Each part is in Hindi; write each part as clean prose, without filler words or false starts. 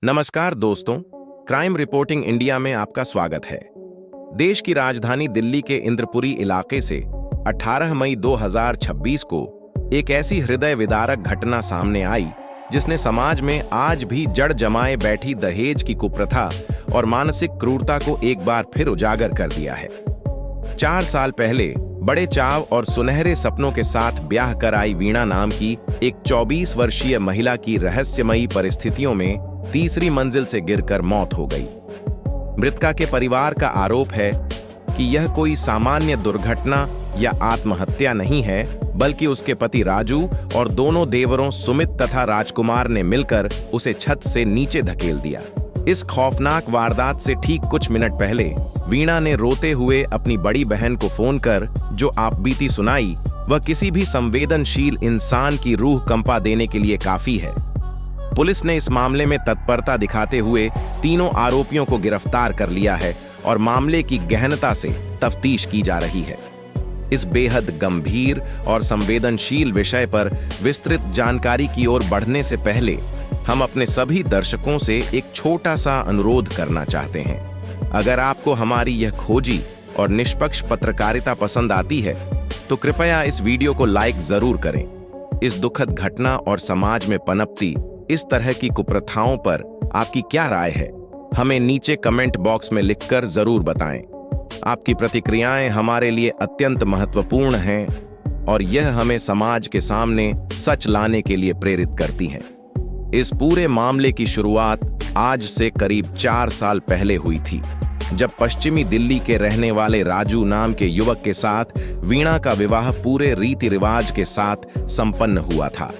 नमस्कार दोस्तों, क्राइम रिपोर्टिंग इंडिया में आपका स्वागत है। देश की राजधानी दिल्ली के इंद्रपुरी इलाके से 18 मई 2026 को एक ऐसी हृदय विदारक घटना सामने आई जिसने समाज में आज भी जड़ जमाए बैठी दहेज की कुप्रथा और मानसिक क्रूरता को एक बार फिर उजागर कर दिया है। 4 साल पहले बड़े चाव और सुनहरे सपनों के साथ ब्याह कर आई वीणा नाम की एक 24 वर्षीय महिला की रहस्यमयी परिस्थितियों में तीसरी मंजिल से गिरकर मौत हो गई। मृतका के परिवार का आरोप है कि यह कोई सामान्य दुर्घटना या आत्महत्या नहीं है, बल्कि उसके पति राजू और दोनों देवरों सुमित तथा राजकुमार ने मिलकर उसे छत से नीचे धकेल दिया। इस खौफनाक वारदात से ठीक कुछ मिनट पहले वीणा ने रोते हुए अपनी बड़ी बहन को फोन कर जो आपबीती सुनाई, वह किसी भी संवेदनशील इंसान की रूह कंपा देने के लिए काफी है। पुलिस ने इस मामले में तत्परता दिखाते हुए तीनों आरोपियों को गिरफ्तार कर लिया है और मामले की गहनता से तफ्तीश की जा रही है। इस बेहद गंभीर और संवेदनशील विषय पर विस्तृत जानकारी की ओर बढ़ने से पहले हम अपने सभी दर्शकों से एक छोटा सा अनुरोध करना चाहते हैं। अगर आपको हमारी यह खोजी और निष्पक्ष पत्रकारिता पसंद आती है तो कृपया इस वीडियो को लाइक जरूर करें। इस दुखद घटना और समाज में पनपती इस तरह की कुप्रथाओं पर आपकी क्या राय है, हमें नीचे कमेंट बॉक्स में लिखकर जरूर बताएं। आपकी प्रतिक्रियाएं हमारे लिए अत्यंत महत्वपूर्ण हैं और यह हमें समाज के सामने सच लाने के लिए प्रेरित करती हैं। इस पूरे मामले की शुरुआत आज से करीब 4 साल पहले हुई थी, जब पश्चिमी दिल्ली के रहने वाले राजू नाम के युवक के साथ वीणा का विवाह पूरे रीति रिवाज के साथ संपन्न हुआ था।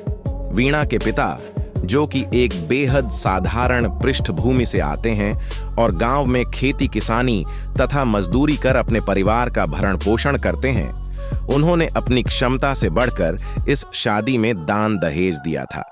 वीणा के पिता, जो कि एक बेहद साधारण पृष्ठभूमि से आते हैं और गांव में खेती किसानी तथा मजदूरी कर अपने परिवार का भरण पोषण करते हैं, उन्होंने अपनी क्षमता से बढ़कर इस शादी में दान दहेज दिया था।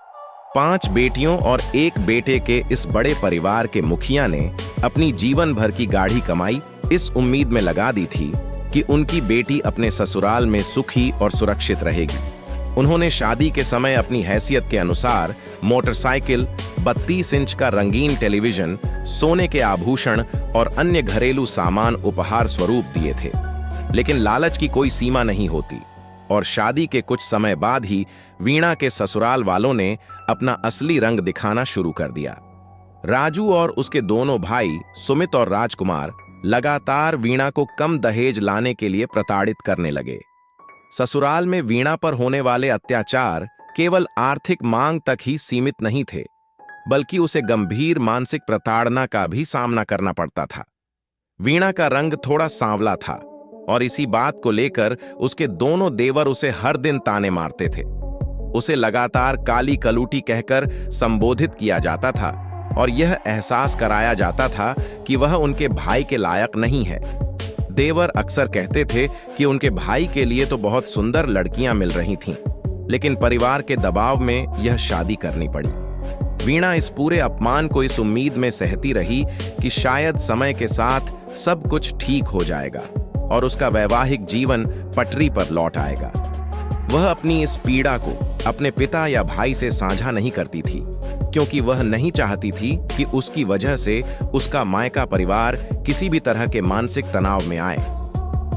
5 बेटियों और 1 बेटे के इस बड़े परिवार के मुखिया ने अपनी जीवन भर की गाढ़ी कमाई इस उम्मीद में लगा दी थी कि उनकी बेटी अपने ससुराल में सुखी और सुरक्षित रहेगी। उन्होंने शादी के समय अपनी हैसियत के अनुसार मोटरसाइकिल, 32 इंच का रंगीन टेलीविजन, सोने के आभूषण और अन्य घरेलू सामान उपहार स्वरूप दिए थे। लेकिन लालच की कोई सीमा नहीं होती और शादी के कुछ समय बाद ही वीणा के ससुराल वालों ने अपना असली रंग दिखाना शुरू कर दिया। राजू और उसके दोनों भाई सुमित और राजकुमार लगातार वीणा को कम दहेज लाने के लिए प्रताड़ित करने लगे। ससुराल में वीणा पर होने वाले अत्याचार केवल आर्थिक मांग तक ही सीमित नहीं थे, बल्कि उसे गंभीर मानसिक प्रताड़ना का भी सामना करना पड़ता था। वीणा का रंग थोड़ा सांवला था और इसी बात को लेकर उसके दोनों देवर उसे हर दिन ताने मारते थे। उसे लगातार काली कलूटी कहकर संबोधित किया जाता था और यह एहसास कराया जाता था कि वह उनके भाई के लायक नहीं है। देवर अक्सर कहते थे कि उनके भाई के लिए तो बहुत सुंदर लड़कियां मिल रही थीं, लेकिन परिवार के दबाव में यह शादी करनी पड़ी। वीणा इस पूरे अपमान को इस उम्मीद में सहती रही कि शायद समय के साथ सब कुछ ठीक हो जाएगा और उसका वैवाहिक जीवन पटरी पर लौट आएगा। वह अपनी इस पीड़ा को अपने पिता या भाई से साझा नहीं करती थी, क्योंकि वह नहीं चाहती थी कि उसकी वजह से उसका मायका परिवार किसी भी तरह के मानसिक तनाव में आए।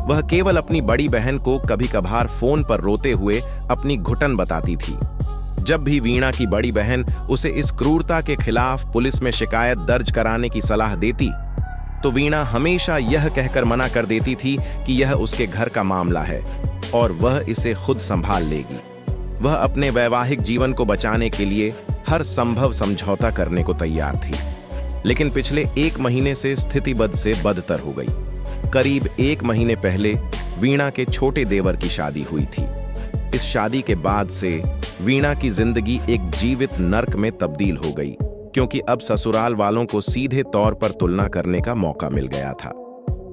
वह केवल अपनी बड़ी बहन को कभी कभार फोन पर रोते हुए अपनी घुटन बताती थी। जब भी वीणा की बड़ी बहन उसे इस क्रूरता के खिलाफ पुलिस में शिकायत दर्ज कराने की सलाह देती, तो वीणा हमेशा यह कहकर मना कर देती थी कि यह उसके घर का मामला है और वह इसे खुद संभाल लेगी। वह अपने वैवाहिक जीवन को बचाने के लिए हर संभव समझौता करने को तैयार थी, लेकिन पिछले 1 महीने से स्थिति बद से बदतर हो गई। करीब 1 महीने पहले वीणा के छोटे देवर की शादी हुई थी। इस शादी के बाद से वीणा की जिंदगी एक जीवित नर्क में तब्दील हो गई, क्योंकि अब ससुराल वालों को सीधे तौर पर तुलना करने का मौका मिल गया था।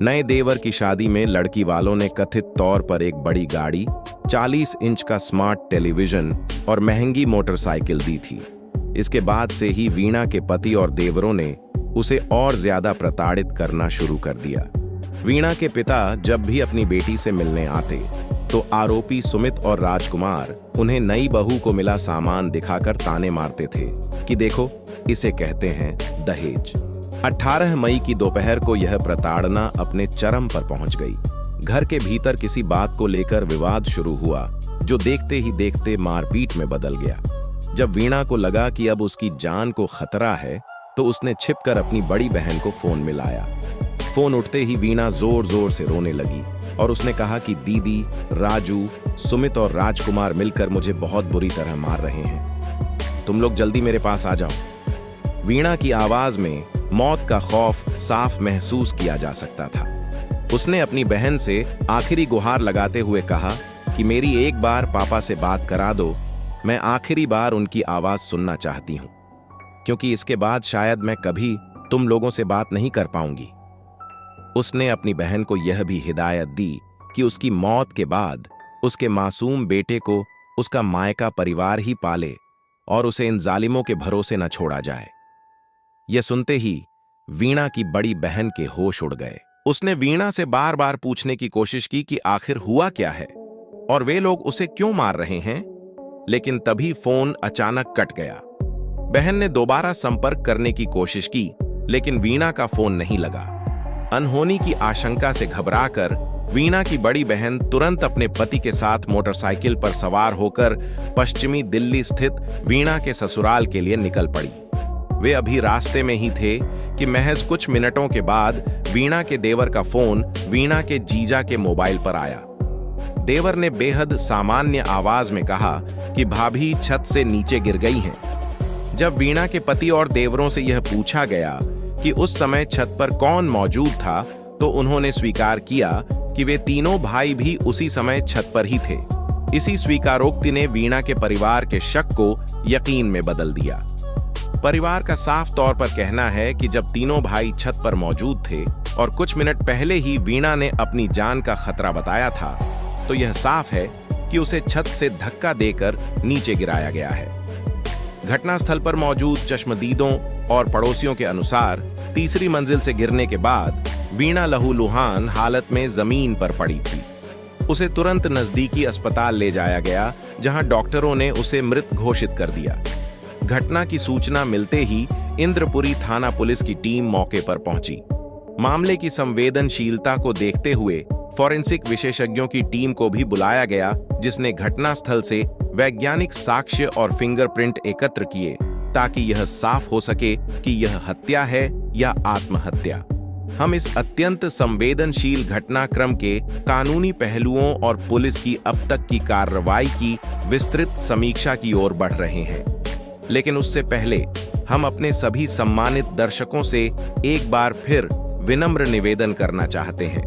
नए देवर की शादी में लड़की वालों ने कथित तौर पर एक बड़ी गाड़ी, 40 इंच का स्मार्ट टेलीविजन और महंगी मोटरसाइकिल दी थी। इसके बाद से ही वीणा के पति और देवरों ने उसे और ज्यादा प्रताड़ित करना शुरू कर दिया। वीणा के पिता जब भी अपनी बेटी से मिलने आते तो आरोपी सुमित और राजकुमार उन्हें नई बहू को मिला सामान दिखाकर ताने मारते थे कि देखो, इसे कहते हैं दहेज। 18 मई की दोपहर को यह प्रताड़ना अपने चरम पर पहुंच गई। घर के भीतर किसी बात को लेकर विवाद शुरू हुआ, जो देखते ही देखते मारपीट में बदल गया। जब वीणा को लगा कि अब उसकी जान को खतरा है, तो उसने छिपकर अपनी बड़ी बहन को फोन मिलाया। फोन उठते ही वीणा जोर जोर से रोने लगी और उसने कहा कि दीदी, राजू, सुमित और राजकुमार मिलकर मुझे बहुत बुरी तरह मार रहे हैं। तुम लोग जल्दी मेरे पास आ जाओ। वीणा की आवाज में मौत का खौफ साफ महसूस किया जा सकता था। उसने अपनी बहन से आखिरी गुहार लगाते हुए कहा कि मेरी एक बार पापा से बात करा दो, मैं आखिरी बार उनकी आवाज सुनना चाहती हूं, क्योंकि इसके बाद शायद मैं कभी तुम लोगों से बात नहीं कर पाऊंगी। उसने अपनी बहन को यह भी हिदायत दी कि उसकी मौत के बाद उसके मासूम बेटे को उसका मायका परिवार ही पाले और उसे इन जालिमों के भरोसे न छोड़ा जाए। यह सुनते ही वीणा की बड़ी बहन के होश उड़ गए। उसने वीणा से बार बार पूछने की कोशिश की कि आखिर हुआ क्या है और वे लोग उसे क्यों मार रहे हैं, लेकिन तभी फोन अचानक कट गया। बहन ने दोबारा संपर्क करने की कोशिश की, लेकिन वीणा का फोन नहीं लगा। अनहोनी की आशंका से घबराकर वीणा की बड़ी बहन तुरंत अपने पति के साथ मोटरसाइकिल पर सवार होकर पश्चिमी दिल्ली स्थित वीणा के ससुराल के लिए निकल पड़ी। वे अभी रास्ते में ही थे कि महज कुछ मिनटों के बाद वीणा के देवर का फोन वीणा के जीजा के मोबाइल पर आया। देवर ने बेहद सामान्य आवाज में कहा कि भाभी छत से नीचे गिर गई हैं। जब वीणा के पति और देवरों से यह पूछा गया कि उस समय छत पर कौन मौजूद था, तो उन्होंने स्वीकार किया कि वे तीनों भाई भी उसी समय छत पर ही थे। इसी स्वीकारोक्ति ने वीणा के परिवार के शक को यकीन में बदल दिया। परिवार का साफ तौर पर कहना है कि जब तीनों भाई छत पर मौजूद थे और कुछ मिनट पहले ही वीणा ने अपनी जान का खतरा बताया था, तो यह साफ है कि उसे छत से धक्का देकर नीचे गिराया गया है। घटनास्थल पर मौजूद चश्मदीदों और पड़ोसियों के अनुसार तीसरी मंजिल से गिरने के बाद वीणा लहूलुहान हालत में जमीन पर पड़ी थी। उसे तुरंत नजदीकी अस्पताल ले जाया गया, जहां डॉक्टरों ने उसे मृत घोषित कर दिया। घटना की सूचना मिलते ही इंद्रपुरी थाना पुलिस की टीम मौके पर पहुंची। मामले की संवेदनशीलता को देखते हुए फॉरेंसिक विशेषज्ञों की टीम को भी बुलाया गया, जिसने घटनास्थल से वैज्ञानिक साक्ष्य और फिंगरप्रिंट एकत्र किए, ताकि यह साफ हो सके कि यह हत्या है या आत्महत्या। हम इस अत्यंत संवेदनशील घटनाक्रम के कानूनी पहलुओं और पुलिस की अब तक की कार्रवाई की विस्तृत समीक्षा की ओर बढ़ रहे हैं। लेकिन उससे पहले हम अपने सभी सम्मानित दर्शकों से एक बार फिर विनम्र निवेदन करना चाहते हैं।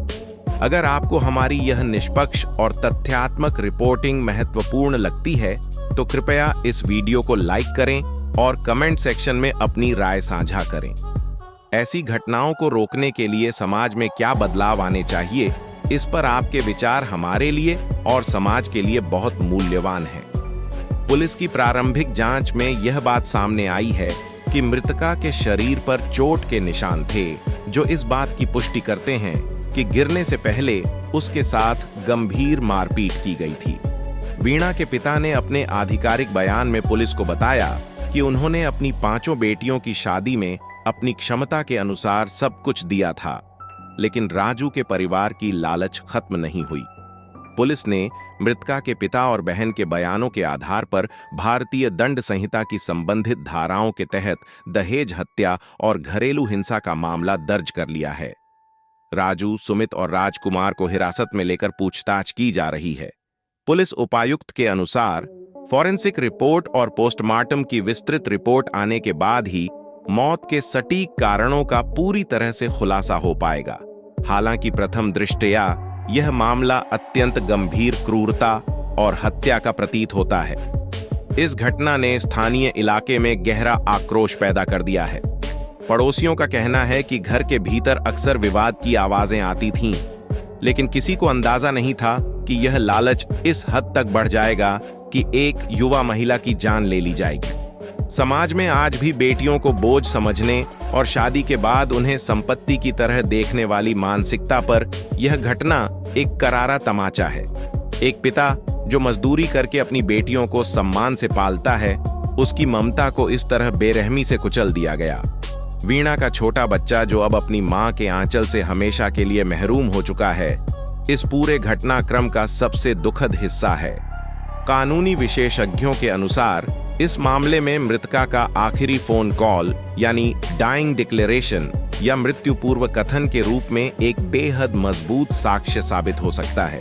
अगर आपको हमारी यह निष्पक्ष और तथ्यात्मक रिपोर्टिंग महत्वपूर्ण लगती है, तो कृपया इस वीडियो को लाइक करें और कमेंट सेक्शन में अपनी राय साझा करें। ऐसी घटनाओं को रोकने के लिए समाज में क्या बदलाव आने चाहिए, इस पर आपके विचार हमारे लिए और समाज के लिए बहुत मूल्यवान हैं। पुलिस की प्रारंभिक जांच में यह बात सामने आई है कि मृतका के शरीर पर चोट के निशान थे, जो इस बात की पुष्टि करते हैं कि गिरने से पहले उसके साथ गंभीर मारपीट की गई थी। वीणा के पिता ने अपने आधिकारिक बयान में पुलिस को बताया कि उन्होंने अपनी 5 बेटियों की शादी में अपनी क्षमता के अनुसार सब कुछ दिया था, लेकिन राजू के परिवार की लालच खत्म नहीं हुई। पुलिस ने मृतका के पिता और बहन के बयानों के आधार पर भारतीय दंड संहिता की संबंधित धाराओं के तहत दहेज हत्या और घरेलू हिंसा का मामला दर्ज कर लिया है। राजू, सुमित और राजकुमार को हिरासत में लेकर पूछताछ की जा रही है। पुलिस उपायुक्त के अनुसार फॉरेंसिक रिपोर्ट और पोस्टमार्टम की विस्तृत रिपोर्ट आने के बाद ही मौत के सटीक कारणों का पूरी तरह से खुलासा हो पाएगा। हालांकि प्रथम दृष्टया यह मामला अत्यंत गंभीर क्रूरता और हत्या का प्रतीत होता है। इस घटना ने स्थानीय इलाके में गहरा आक्रोश पैदा कर दिया है। पड़ोसियों का कहना है कि घर के भीतर अक्सर विवाद की आवाजें आती थीं, लेकिन किसी को अंदाजा नहीं था कि यह लालच इस हद तक बढ़ जाएगा कि एक युवा महिला की जान ले ली जाएगी। समाज में आज भी बेटियों को बोझ समझने और शादी के बाद उन्हें संपत्ति की तरह देखने वाली मानसिकता पर यह घटना एक करारा तमाचा है। एक पिता जो मजदूरी करके अपनी बेटियों को सम्मान से पालता है, उसकी ममता को इस तरह बेरहमी से कुचल दिया गया। वीणा का छोटा बच्चा जो अब अपनी मां के आंचल से हमेशा के लिए महरूम हो चुका है, इस पूरे घटनाक्रम का सबसे दुखद हिस्सा है। कानूनी विशेषज्ञों के अनुसार इस मामले में मृतका का आखिरी फोन कॉल यानी डाइंग डिक्लेरेशन या मृत्यु पूर्व कथन के रूप में एक बेहद मजबूत साक्ष्य साबित हो सकता है।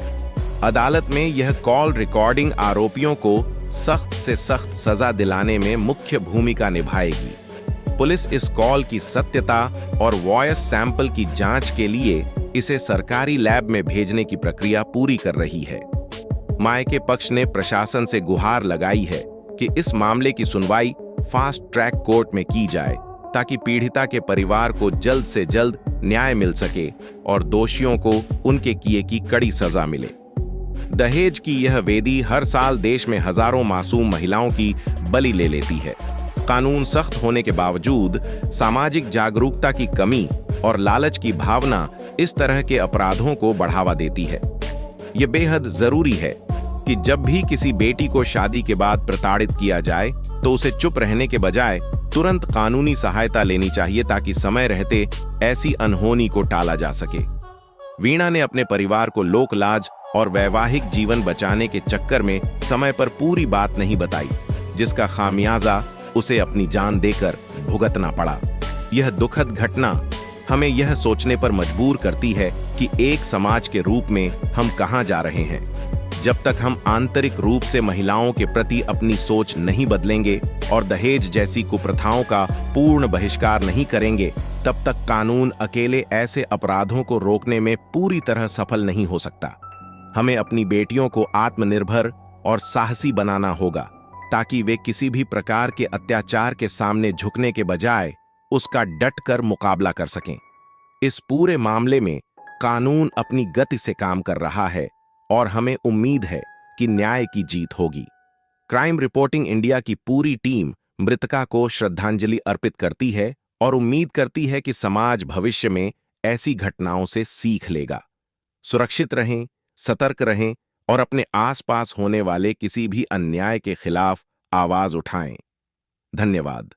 अदालत में यह कॉल रिकॉर्डिंग आरोपियों को सख्त से सख्त सजा दिलाने में मुख्य भूमिका निभाएगी। पुलिस इस कॉल की सत्यता और वॉयस सैंपल की जांच के लिए इसे सरकारी लैब में भेजने की प्रक्रिया पूरी कर रही है। मायके पक्ष ने प्रशासन से गुहार लगाई है कि इस मामले की सुनवाई फास्ट ट्रैक कोर्ट में की जाए ताकि पीड़िता के परिवार को जल्द से जल्द न्याय मिल सके और दोषियों को उनके किए की कड़ी सजा मिले। दहेज की यह वेदी हर साल देश में हजारों मासूम महिलाओं की बलि ले लेती है। कानून सख्त होने के बावजूद सामाजिक जागरूकता की कमी और लालच की भावना इस तरह के अपराधों को बढ़ावा देती है। यह बेहद जरूरी है कि जब भी किसी बेटी को शादी के बाद प्रताड़ित किया जाए तो उसे चुप रहने के बजाय तुरंत कानूनी सहायता लेनी चाहिए ताकि समय रहते ऐसी अनहोनी को टाला जा सके। वीणा ने अपने परिवार को लोक लाज और वैवाहिक जीवन बचाने के चक्कर में समय पर पूरी बात नहीं बताई, जिसका खामियाजा उसे अपनी जान देकर भुगतना पड़ा। यह दुखद घटना हमें यह सोचने पर मजबूर करती है कि एक समाज के रूप में हम कहां जा रहे हैं। जब तक हम आंतरिक रूप से महिलाओं के प्रति अपनी सोच नहीं बदलेंगे और दहेज जैसी कुप्रथाओं का पूर्ण बहिष्कार नहीं करेंगे, तब तक कानून अकेले ऐसे अपराधों को रोकने में पूरी तरह सफल नहीं हो सकता। हमें अपनी बेटियों को आत्मनिर्भर और साहसी बनाना होगा ताकि वे किसी भी प्रकार के अत्याचार के सामने झुकने के बजाय उसका डट कर मुकाबला कर सकें। इस पूरे मामले में कानून अपनी गति से काम कर रहा है और हमें उम्मीद है कि न्याय की जीत होगी। क्राइम रिपोर्टिंग इंडिया की पूरी टीम मृतका को श्रद्धांजलि अर्पित करती है और उम्मीद करती है कि समाज भविष्य में ऐसी घटनाओं से सीख लेगा। सुरक्षित रहें, सतर्क रहें और अपने आसपास होने वाले किसी भी अन्याय के खिलाफ आवाज उठाएं। धन्यवाद।